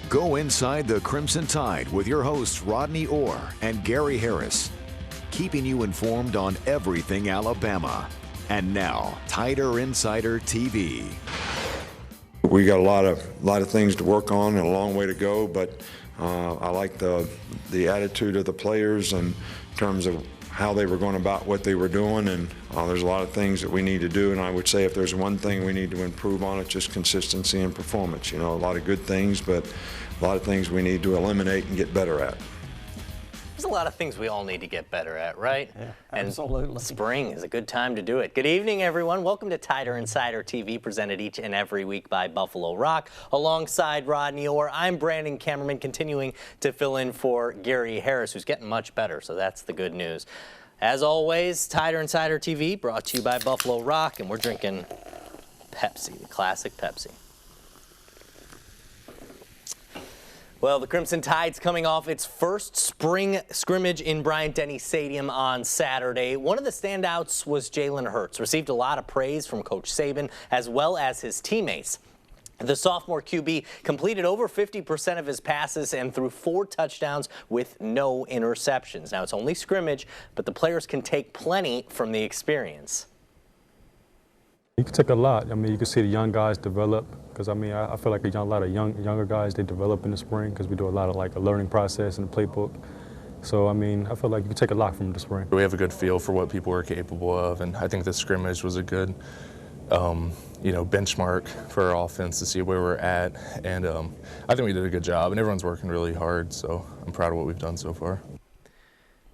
Go inside the Crimson Tide with your hosts Rodney Orr and Gary Harris, keeping you informed on everything Alabama. And now, Tider Insider TV. We got a lot of things to work on and a long way to go, but I like the attitude of the players in terms of how they were going about what they were doing, and there's a lot of things that we need to do, and I would say if there's one thing we need to improve on, it's just consistency and performance. You know, a lot of good things, but a lot of things we need to eliminate and get better at. There's a lot of things we all need to get better at, right? Yeah, absolutely. And spring is a good time to do it. Good evening, everyone. Welcome to Tider Insider TV, presented each and every week by Buffalo Rock. Alongside Rodney Orr, I'm Brandon Kamerman, continuing to fill in for Gary Harris, who's getting much better, so that's the good news. As always, Tider Insider TV brought to you by Buffalo Rock, and we're drinking Pepsi, the classic Pepsi. Well, the Crimson Tide's coming off its first spring scrimmage in Bryant-Denny Stadium on Saturday. One of the standouts was Jalen Hurts, received a lot of praise from Coach Saban as well as his teammates. The sophomore QB completed over 50% of his passes and threw 4 touchdowns with no interceptions. Now, it's only scrimmage, but the players can take plenty from the experience. You can take a lot. I mean, you can see the young guys develop, because I mean, I feel like a lot of younger guys, they develop in the spring because we do a lot of a learning process in the playbook. So I mean, I feel like you can take a lot from the spring. We have a good feel for what people are capable of, and I think this scrimmage was a good, benchmark for our offense to see where we're at. And I think we did a good job, and everyone's working really hard. So I'm proud of what we've done so far.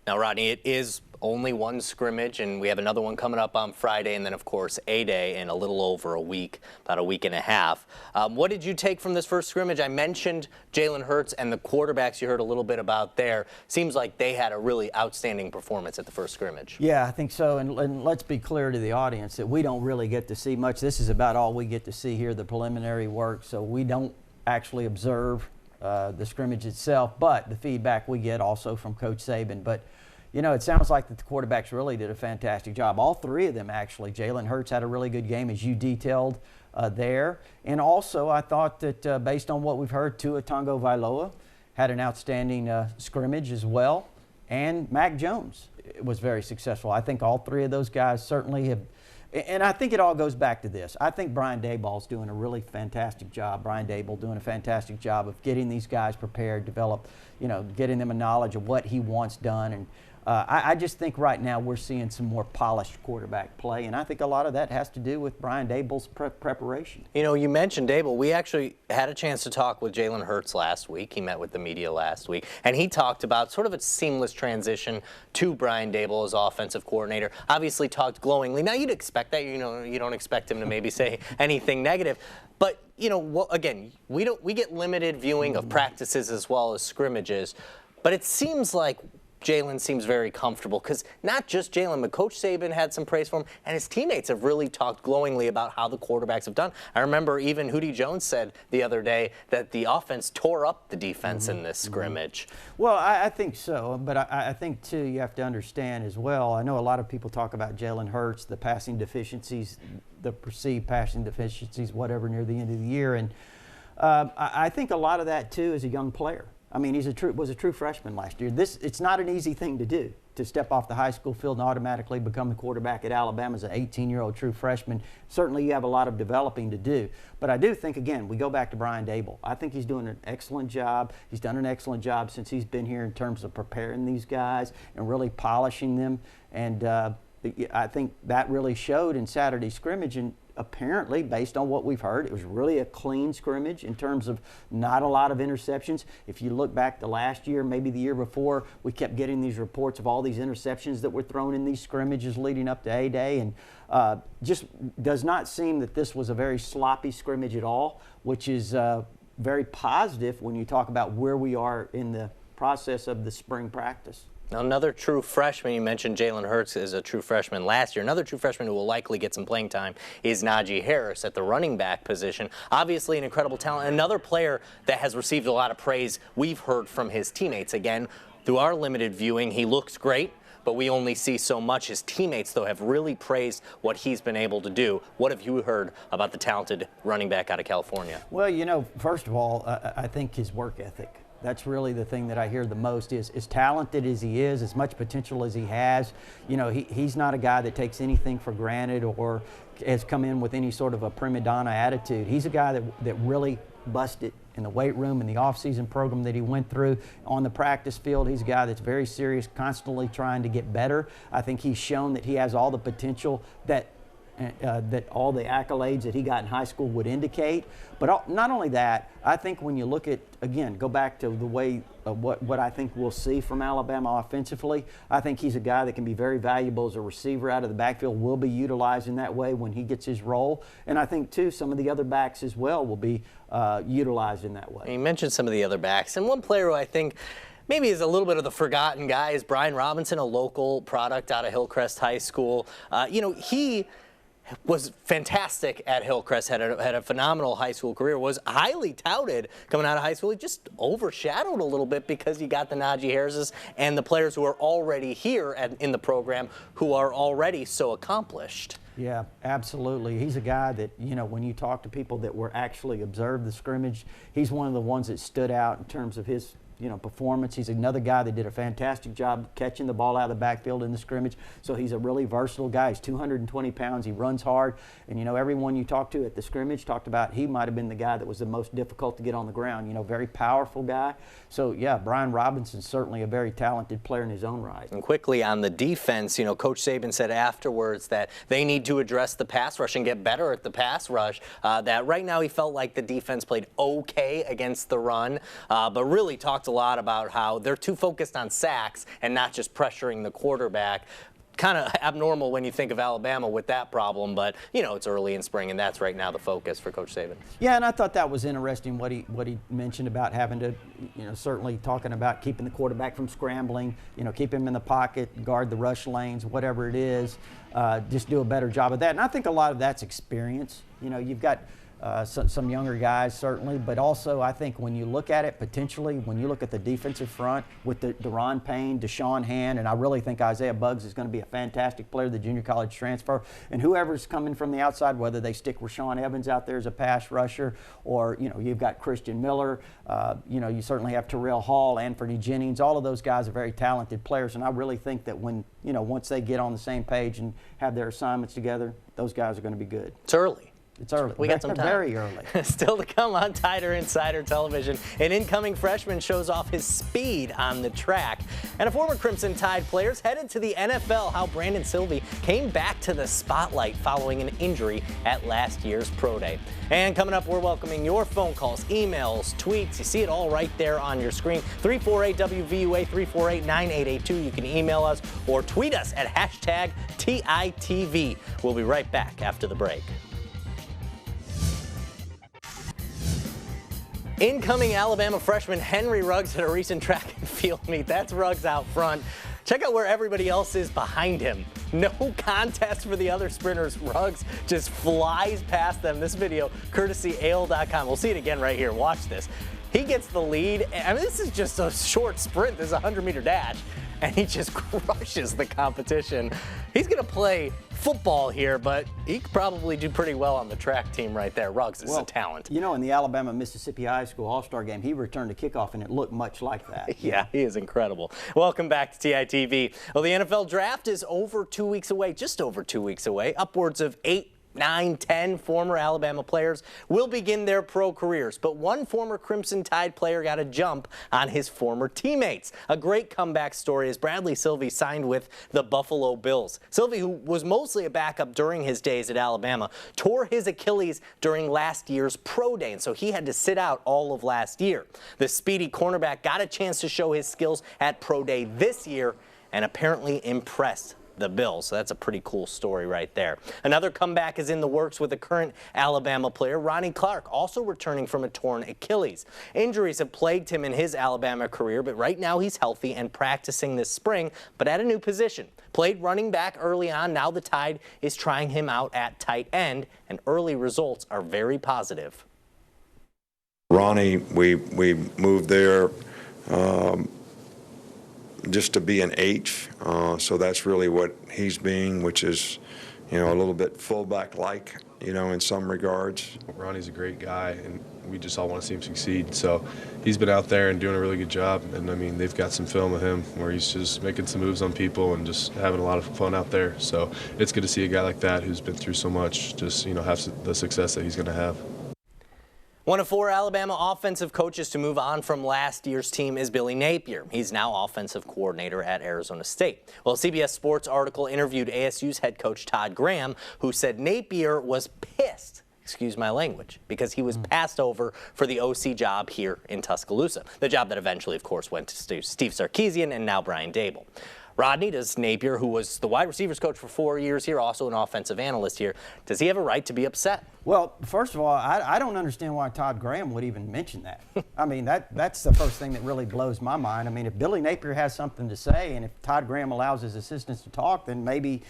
Now, Rodney, it is only one scrimmage, and we have another one coming up on Friday, and then, of course, A-Day in a little over a week, about a week and a half. What did you take from this first scrimmage? I mentioned Jalen Hurts and the quarterbacks you heard a little bit about there. Seems like they had a really outstanding performance at the first scrimmage. Yeah, I think so, and let's be clear to the audience that we don't really get to see much. This is about all we get to see here, the preliminary work, so we don't actually observe the scrimmage itself, but the feedback we get also from Coach Saban. But you know, it sounds like that the quarterbacks really did a fantastic job. All 3 of them, actually. Jalen Hurts had a really good game, as you detailed there. And also, I thought that based on what we've heard, Tua Tagovailoa had an outstanding scrimmage as well. And Mac Jones was very successful. I think all 3 of those guys certainly have. And I think it all goes back to this. I think Brian Daboll's doing a really fantastic job. Brian Daboll doing a fantastic job of getting these guys prepared, getting them a knowledge of what he wants done. And I just think right now we're seeing some more polished quarterback play, and I think a lot of that has to do with Brian Daboll's preparation. You know, you mentioned Daboll. We actually had a chance to talk with Jalen Hurts last week. He met with the media last week, and he talked about sort of a seamless transition to Brian Daboll as offensive coordinator. Obviously talked glowingly. Now, you'd expect that. You know, you don't expect him to maybe say anything negative. But, you know, again, we get limited viewing of practices as well as scrimmages, but it seems like Jalen seems very comfortable, because not just Jalen, but Coach Saban had some praise for him, and his teammates have really talked glowingly about how the quarterbacks have done. I remember even Hootie Jones said the other day that the offense tore up the defense in this scrimmage. Well, I think so, but I think, too, you have to understand as well. I know a lot of people talk about Jalen Hurts, the passing deficiencies, the perceived passing deficiencies, whatever, near the end of the year, and I think a lot of that, too, is a young player. I mean, he was a true freshman last year. It's not an easy thing to do, to step off the high school field and automatically become the quarterback at Alabama as an 18-year-old true freshman. Certainly you have a lot of developing to do. But I do think, again, we go back to Brian Daboll. I think he's doing an excellent job. He's done an excellent job since he's been here in terms of preparing these guys and really polishing them. And I think that really showed in Saturday's scrimmage. And apparently, based on what we've heard, it was really a clean scrimmage in terms of not a lot of interceptions. If you look back to last year, maybe the year before, we kept getting these reports of all these interceptions that were thrown in these scrimmages leading up to A-Day, and just does not seem that this was a very sloppy scrimmage at all, which is very positive when you talk about where we are in the process of the spring practice. Now, another true freshman, you mentioned Jalen Hurts is a true freshman last year. Another true freshman who will likely get some playing time is Najee Harris at the running back position. Obviously an incredible talent. Another player that has received a lot of praise we've heard from his teammates. Again, through our limited viewing, he looks great. but we only see so much. His teammates, though, have really praised what he's been able to do. What have you heard about the talented running back out of California? Well, you know, first of all, I think his work ethic. That's really the thing that I hear the most is as talented as he is, as much potential as he has, you know, he's not a guy that takes anything for granted or has come in with any sort of a prima donna attitude. He's a guy that really busted in the weight room, in the off-season program that he went through, on the practice field. He's a guy that's very serious, constantly trying to get better. I think he's shown that he has all the potential that all the accolades that he got in high school would indicate. But not only that, I think when you look at, again, go back to the way what I think we'll see from Alabama offensively, I think he's a guy that can be very valuable as a receiver out of the backfield, will be utilized in that way when he gets his role. And I think, too, some of the other backs as well will be utilized in that way. You mentioned some of the other backs, and one player who I think maybe is a little bit of the forgotten guy is Brian Robinson, a local product out of Hillcrest High School. You know, he was fantastic at Hillcrest, had a phenomenal high school career, was highly touted coming out of high school. He just overshadowed a little bit because you got the Najee Harrises and the players who are already here in the program who are already so accomplished. Yeah, absolutely. He's a guy that, you know, when you talk to people that were actually observed the scrimmage, he's one of the ones that stood out in terms of his performance. He's another guy that did a fantastic job catching the ball out of the backfield in the scrimmage. So he's a really versatile guy. He's 220 pounds. He runs hard. And, you know, everyone you talked to at the scrimmage talked about he might have been the guy that was the most difficult to get on the ground. You know, very powerful guy. So, yeah, Brian Robinson's certainly a very talented player in his own right. And quickly on the defense, you know, Coach Saban said afterwards that they need to address the pass rush and get better at the pass rush. That right now he felt like the defense played okay against the run, but really talked a lot about how they're too focused on sacks and not just pressuring the quarterback. Kind of abnormal when you think of Alabama with that problem, but, you know, it's early in spring, and that's right now the focus for Coach Saban. Yeah, and I thought that was interesting what he mentioned about having to, you know, certainly talking about keeping the quarterback from scrambling, you know, keep him in the pocket, guard the rush lanes, whatever it is, just do a better job of that. And I think a lot of that's experience. You know, you've got some younger guys, certainly, but also I think when you look at it potentially, when you look at the defensive front with Deron Payne, Deshaun Hand, and I really think Isaiah Buggs is going to be a fantastic player, the junior college transfer, and whoever's coming from the outside, whether they stick Rashawn Evans out there as a pass rusher or, you know, you've got Christian Miller, you know, you certainly have Terrell Hall, Anthony Jennings, all of those guys are very talented players, and I really think that when, you know, once they get on the same page and have their assignments together, those guys are going to be good. It's early. It's early. We got some time. Very early. Still to come on Tider Insider Television. An incoming freshman shows off his speed on the track. And a former Crimson Tide player headed to the NFL, how Brandon Sylvie came back to the spotlight following an injury at last year's Pro Day. And coming up, we're welcoming your phone calls, emails, tweets. You see it all right there on your screen. 348-WVUA, 348-9882. You can email us or tweet us at #TITV. We'll be right back after the break. Incoming Alabama freshman Henry Ruggs at a recent track and field meet. That's Ruggs out front. Check out where everybody else is behind him. No contest for the other sprinters. Ruggs just flies past them. This video, courtesy AL.com. We'll see it again right here. Watch this. He gets the lead. I mean, this is just a short sprint. This is a 100-meter dash, and he just crushes the competition. He's going to play football here, but he could probably do pretty well on the track team right there. Ruggs is a talent. You know, in the Alabama-Mississippi High School All-Star game, he returned a kickoff, and it looked much like that. Yeah, he is incredible. Welcome back to TITV. Well, the NFL draft is over 2 weeks away, just over 2 weeks away. Upwards of 8, 9, 10 former Alabama players will begin their pro careers, but one former Crimson Tide player got a jump on his former teammates. A great comeback story as Bradley Sylvie signed with the Buffalo Bills. Sylvie, who was mostly a backup during his days at Alabama, tore his Achilles during last year's Pro Day, and so he had to sit out all of last year. The speedy cornerback got a chance to show his skills at Pro Day this year and apparently impressed the Bills. So that's a pretty cool story right there. Another comeback is in the works with a current Alabama player, Ronnie Clark, also returning from a torn Achilles. Injuries have plagued him in his Alabama career, but right now he's healthy and practicing this spring, but at a new position. Played running back early on. Now the Tide is trying him out at tight end, and early results are very positive. Ronnie, we moved there just to be an H. So that's really what he's being, which is, a little bit fullback-like, in some regards. Ronnie's a great guy, and we just all want to see him succeed. So he's been out there and doing a really good job. And, I mean, they've got some film of him where he's just making some moves on people and just having a lot of fun out there. So it's good to see a guy like that who's been through so much just, have the success that he's going to have. One of 4 Alabama offensive coaches to move on from last year's team is Billy Napier. He's now offensive coordinator at Arizona State. Well, a CBS Sports article interviewed ASU's head coach Todd Graham, who said Napier was pissed, excuse my language, because he was passed over for the OC job here in Tuscaloosa, the job that eventually, of course, went to Steve Sarkisian and now Brian Dable. Rodney, does Napier, who was the wide receivers coach for 4 years here, also an offensive analyst here, does he have a right to be upset? Well, first of all, I don't understand why Todd Graham would even mention that. I mean, that's the first thing that really blows my mind. I mean, if Billy Napier has something to say and if Todd Graham allows his assistants to talk, then maybe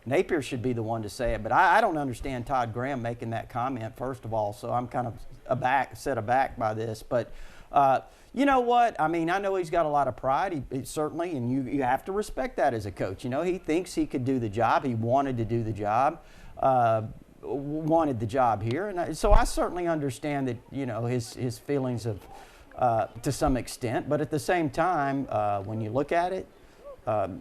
Napier should be the one to say it. But I don't understand Todd Graham making that comment, first of all, so I'm kind of set aback by this. But you know what? I mean, I know he's got a lot of pride, he certainly, and you have to respect that as a coach. He thinks he could do the job. He wanted to do the job, wanted the job here. And so I certainly understand that, his feelings of, to some extent. But at the same time, when you look at it,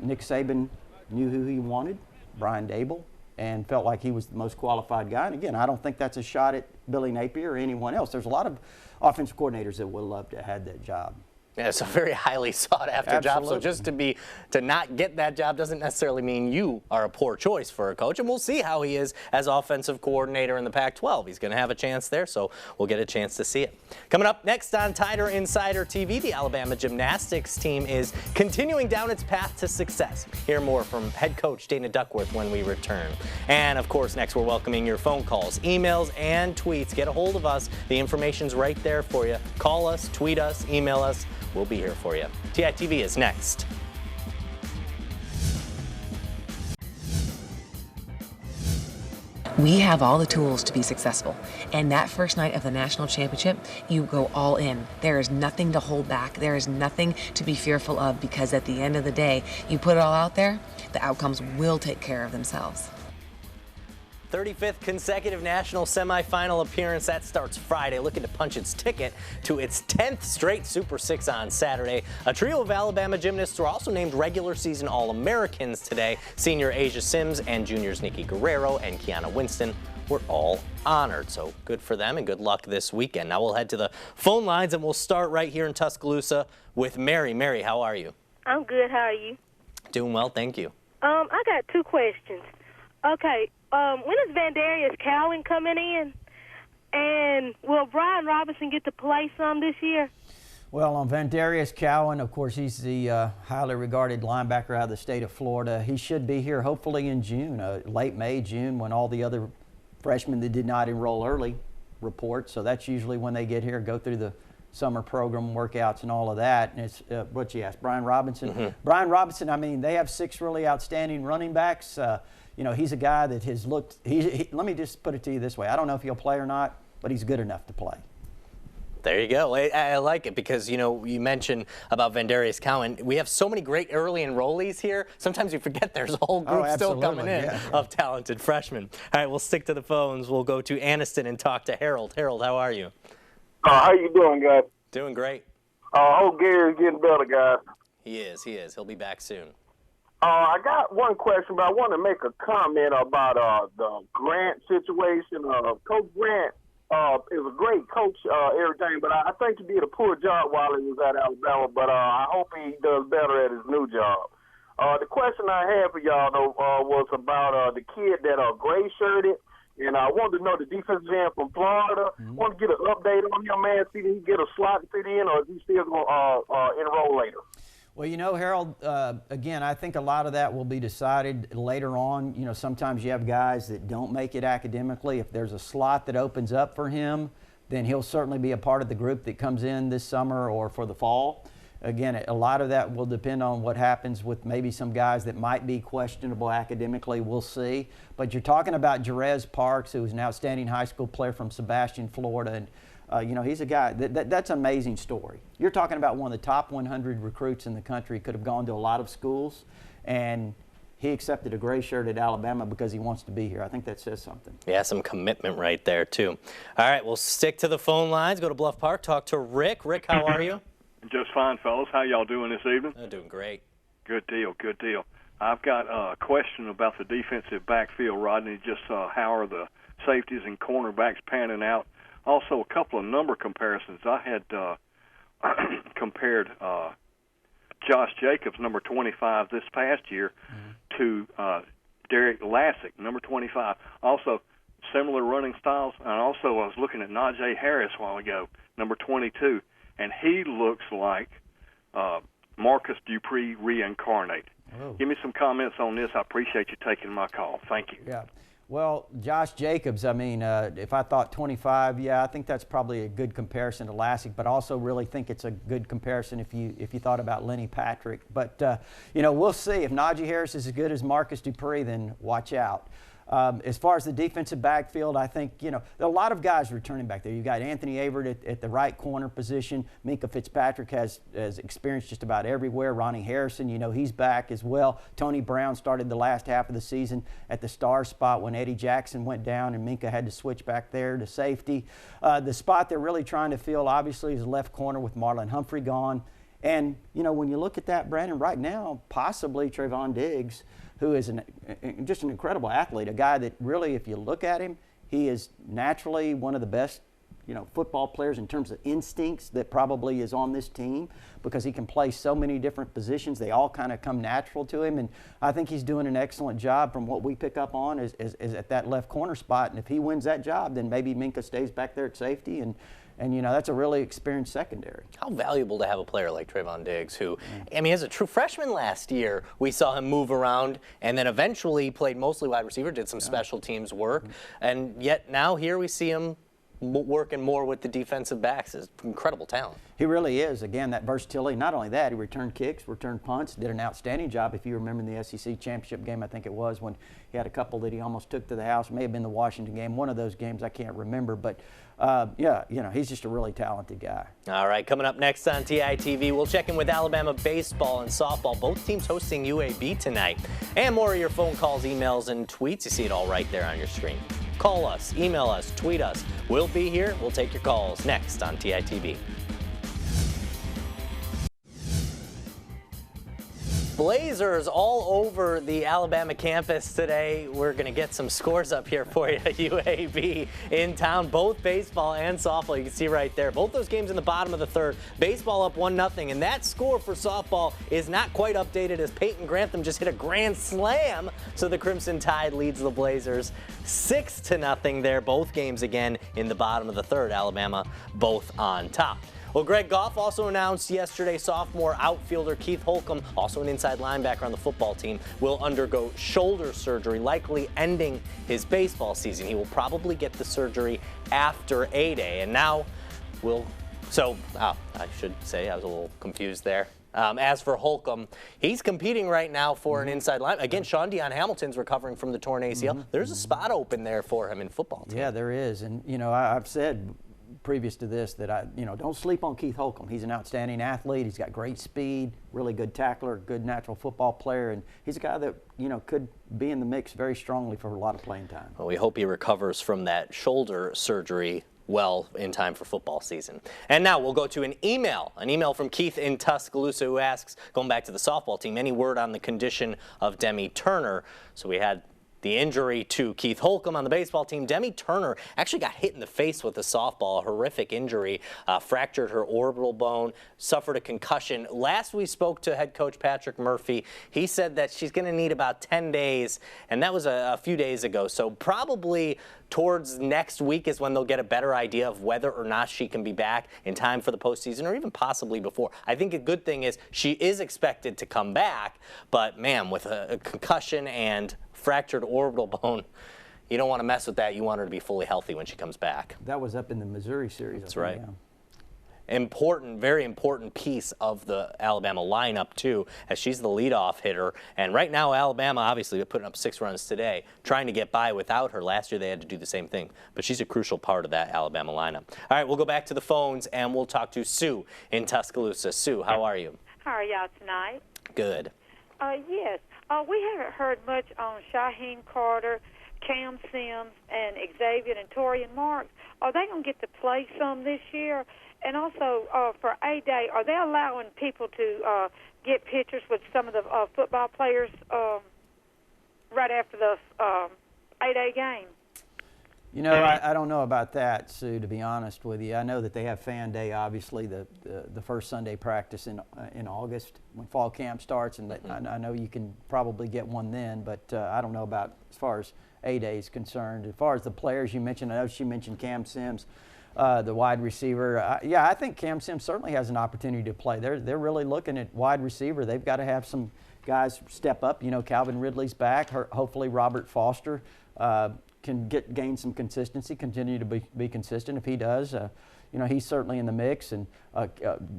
Nick Saban knew who he wanted, Brian Dable, and felt like he was the most qualified guy. And again, I don't think that's a shot at Billy Napier or anyone else. There's a lot of offensive coordinators that would love to have had that job. Yeah, it's a very highly sought after job. So just to not get that job doesn't necessarily mean you are a poor choice for a coach. And we'll see how he is as offensive coordinator in the Pac-12. He's going to have a chance there, so we'll get a chance to see it. Coming up next on Tider Insider TV, the Alabama gymnastics team is continuing down its path to success. Hear more from head coach Dana Duckworth when we return. And of course, next we're welcoming your phone calls, emails, and tweets. Get a hold of us. The information's right there for you. Call us, tweet us, email us. We'll be here for you. TITV is next. We have all the tools to be successful. And that first night of the national championship, you go all in. There is nothing to hold back. There is nothing to be fearful of, because at the end of the day, you put it all out there, the outcomes will take care of themselves. 35th consecutive national semifinal appearance. That starts Friday, looking to punch its ticket to its 10th straight Super 6 on Saturday. A trio of Alabama gymnasts were also named regular season All-Americans today. Senior Asia Sims and juniors Nikki Guerrero and Kiana Winston were all honored. So good for them and good luck this weekend. Now we'll head to the phone lines and we'll start right here in Tuscaloosa with Mary. Mary, how are you? I'm good. How are you? Doing well, thank you. I got 2 questions. Okay. When is Vandarius Cowan coming in? And will Brian Robinson get to play some this year? Well, on Vandarius Cowan, of course, he's the highly regarded linebacker out of the state of Florida. He should be here hopefully in June, late May, June, when all the other freshmen that did not enroll early report. So that's usually when they get here, go through the summer program workouts and all of that. And it's what you asked, Brian Robinson. Mm-hmm. Brian Robinson, I mean, they have 6 really outstanding running backs. He's a guy that has looked, let me just put it to you this way. I don't know if he'll play or not, but he's good enough to play. There you go. I like it because, you mentioned about Vandarius Cowan. We have so many great early enrollees here. Sometimes you forget there's a whole group still coming in of talented freshmen. All right, we'll stick to the phones. We'll go to Anniston and talk to Harold. Harold, how are you? How you doing, guys? Doing great. I hope Gary's getting better, guys. He is. He'll be back soon. I got one question, but I want to make a comment about the Grant situation. Coach Grant is a great coach, everything, but I think he did a poor job while he was at Alabama, but I hope he does better at his new job. The question I had for y'all, though, was about the kid that gray-shirted, and I wanted to know the defensive end from Florida. I want to get an update on him, man, see if he can get a slot to fit in, or is he still going to enroll later? Well, Harold, again, I think a lot of that will be decided later on. Sometimes you have guys that don't make it academically. If there's a slot that opens up for him, then he'll certainly be a part of the group that comes in this summer or for the fall. Again, a lot of that will depend on what happens with maybe some guys that might be questionable academically. We'll see. But you're talking about Jerez Parks, who is an outstanding high school player from Sebastian, Florida. And You know, he's a guy that's an amazing story. You're talking about one of the top 100 recruits in the country. Could have gone to a lot of schools, and he accepted a gray shirt at Alabama because he wants to be here. I think that says something. Yeah, some commitment right there, too. All right, we'll stick to the phone lines. Go to Bluff Park, talk to Rick. Rick, how are you? Just fine, fellas. How y'all doing this evening? I'm doing great. Good deal, good deal. I've got a question about the defensive backfield, Rodney. Just how are the safeties and cornerbacks panning out? Also, a couple of number comparisons. I had compared Josh Jacobs, number 25, this past year to Derek Lassick, number 25. Also, similar running styles. And also, I was looking at Najee Harris a while ago, number 22, and he looks like Marcus Dupree reincarnated. Oh. Give me some comments on this. I appreciate you taking my call. Thank you. Yeah. Well, Josh Jacobs, I mean, if I thought 25, yeah, I think that's probably a good comparison to Lassick, but also really think it's a good comparison if you thought about Lenny Patrick. But, you know, we'll see. If Najee Harris is as good as Marcus Dupree, then watch out. As far as the defensive backfield, I think, you know, there are a lot of guys returning back there. You've got Anthony Averett at the right corner position. Minka Fitzpatrick has experience just about everywhere. Ronnie Harrison, you know, he's back as well. Tony Brown started the last half of the season at the star spot when Eddie Jackson went down and Minka had to switch back there to safety. The spot they're really trying to fill, obviously, is left corner with Marlon Humphrey gone. And, you know, when you look at that, Brandon, right now, possibly Trayvon Diggs, who is just an incredible athlete, a guy that really, if you look at him, he is naturally one of the best, you know, football players in terms of instincts that probably is on this team because he can play so many different positions. They all kind of come natural to him, and I think he's doing an excellent job from what we pick up on is at that left corner spot. And if he wins that job, then maybe Minka stays back there at safety, and you know, that's a really experienced secondary. How valuable to have a player like Trayvon Diggs, who, I mean, as a true freshman last year, we saw him move around and then eventually played mostly wide receiver, did some special teams work, and yet now here we see him working more with the defensive backs. Is incredible talent. He really is. Again, that versatility. Not only that, he returned kicks, returned punts, did an outstanding job. If you remember in the SEC championship game, I think it was, when he had a couple that he almost took to the house. It may have been the Washington game. One of those games, I can't remember. But, yeah, you know, he's just a really talented guy. All right, coming up next on TITV, we'll check in with Alabama baseball and softball. Both teams hosting UAB tonight. And more of your phone calls, emails, and tweets. You see it all right there on your screen. Call us, email us, tweet us. We'll be here. We'll take your calls next on TITV. Blazers all over the Alabama campus today. We're going to get some scores up here for you. UAB in town, both baseball and softball. You can see right there. Both those games in the bottom of the third. Baseball up 1-0. And that score for softball is not quite updated as Peyton Grantham just hit a grand slam. So the Crimson Tide leads the Blazers 6-0 there. Both games again in the bottom of the third. Alabama both on top. Well, Greg Goff also announced yesterday sophomore outfielder Keith Holcomb, also an inside linebacker on the football team, will undergo shoulder surgery, likely ending his baseball season. He will probably get the surgery after A-Day. And now I should say I was a little confused there. As for Holcomb, he's competing right now for an inside line. Again, Sean Dion Hamilton's recovering from the torn ACL. There's a spot open there for him in football team. Yeah, there is. And, you know, I've said previous to this that don't sleep on Keith Holcomb. He's an outstanding athlete. He's got great speed, really good tackler, good natural football player, and he's a guy that, you know, could be in the mix very strongly for a lot of playing time. Well, we hope he recovers from that shoulder surgery well in time for football season. And now we'll go to an email from Keith in Tuscaloosa, who asks, going back to the softball team, any word on the condition of Demi Turner? So we had the injury to Keith Holcomb on the baseball team. Demi Turner actually got hit in the face with a softball, a horrific injury, fractured her orbital bone, suffered a concussion. Last we spoke to head coach Patrick Murphy, he said that she's going to need about 10 days, and that was a few days ago. So probably towards next week is when they'll get a better idea of whether or not she can be back in time for the postseason, or even possibly before. I think a good thing is she is expected to come back, but man, with a concussion and fractured orbital bone, you don't want to mess with that. You want her to be fully healthy when she comes back. That was up in the Missouri series. That's right. very important piece of the Alabama lineup too, as she's the leadoff hitter. And right now, Alabama obviously putting up 6 runs today, trying to get by without her. Last year they had to do the same thing, but she's a crucial part of that Alabama lineup. All right, we'll go back to the phones and we'll talk to Sue in Tuscaloosa. Sue, how are you? How are y'all tonight? Good. Yes. We haven't heard much on Shaheen Carter, Cam Sims, and Xavier and Torian Marks. Are they going to get to play some this year? And also, for A-Day, are they allowing people to get pictures with some of the football players right after the A-Day game? You know, I don't know about that, Sue, to be honest with you. I know that they have Fan Day, obviously, the first Sunday practice in August when fall camp starts, and I know you can probably get one then, but I don't know about as far as A-Day is concerned. As far as the players you mentioned, I know she mentioned Cam Sims, the wide receiver. Yeah, I think Cam Sims certainly has an opportunity to play. They're really looking at wide receiver. They've got to have some guys step up. You know, Calvin Ridley's back. Hopefully Robert Foster can gain some consistency, continue to be consistent. If he does, you know, he's certainly in the mix. And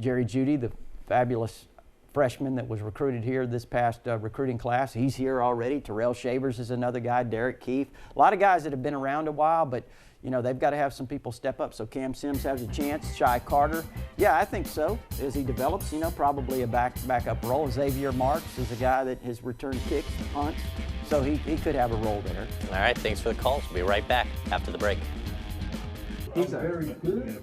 Jerry Jeudy, the fabulous freshman that was recruited here this past recruiting class, he's here already. Terrell Shavers is another guy, Derek Keefe. A lot of guys that have been around a while, but, you know, they've got to have some people step up. So Cam Sims has a chance. Shy Carter, yeah, I think so. As he develops, you know, probably a backup role. Xavier Marks is a guy that has returned kicks, punts. So he could have a role there. All right, thanks for the calls. We'll be right back after the break. He's very good.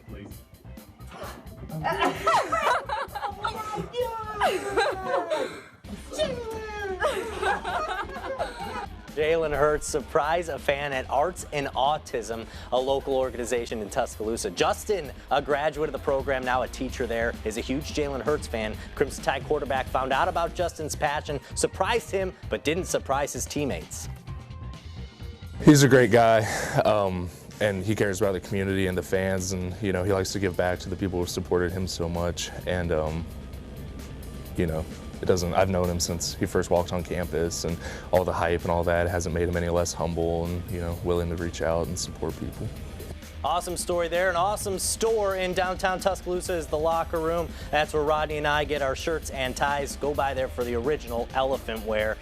Jalen Hurts surprised a fan at Arts and Autism, a local organization in Tuscaloosa. Justin, a graduate of the program, now a teacher there, is a huge Jalen Hurts fan. Crimson Tide quarterback found out about Justin's passion, surprised him, but didn't surprise his teammates. He's a great guy, and he cares about the community and the fans, and, you know, he likes to give back to the people who supported him so much. And, you know, I've known him since he first walked on campus, and all the hype and all that hasn't made him any less humble and, you know, willing to reach out and support people. Awesome story there. An awesome store in downtown Tuscaloosa is the Locker Room. That's where Rodney and I get our shirts and ties. Go by there for the original elephant wear.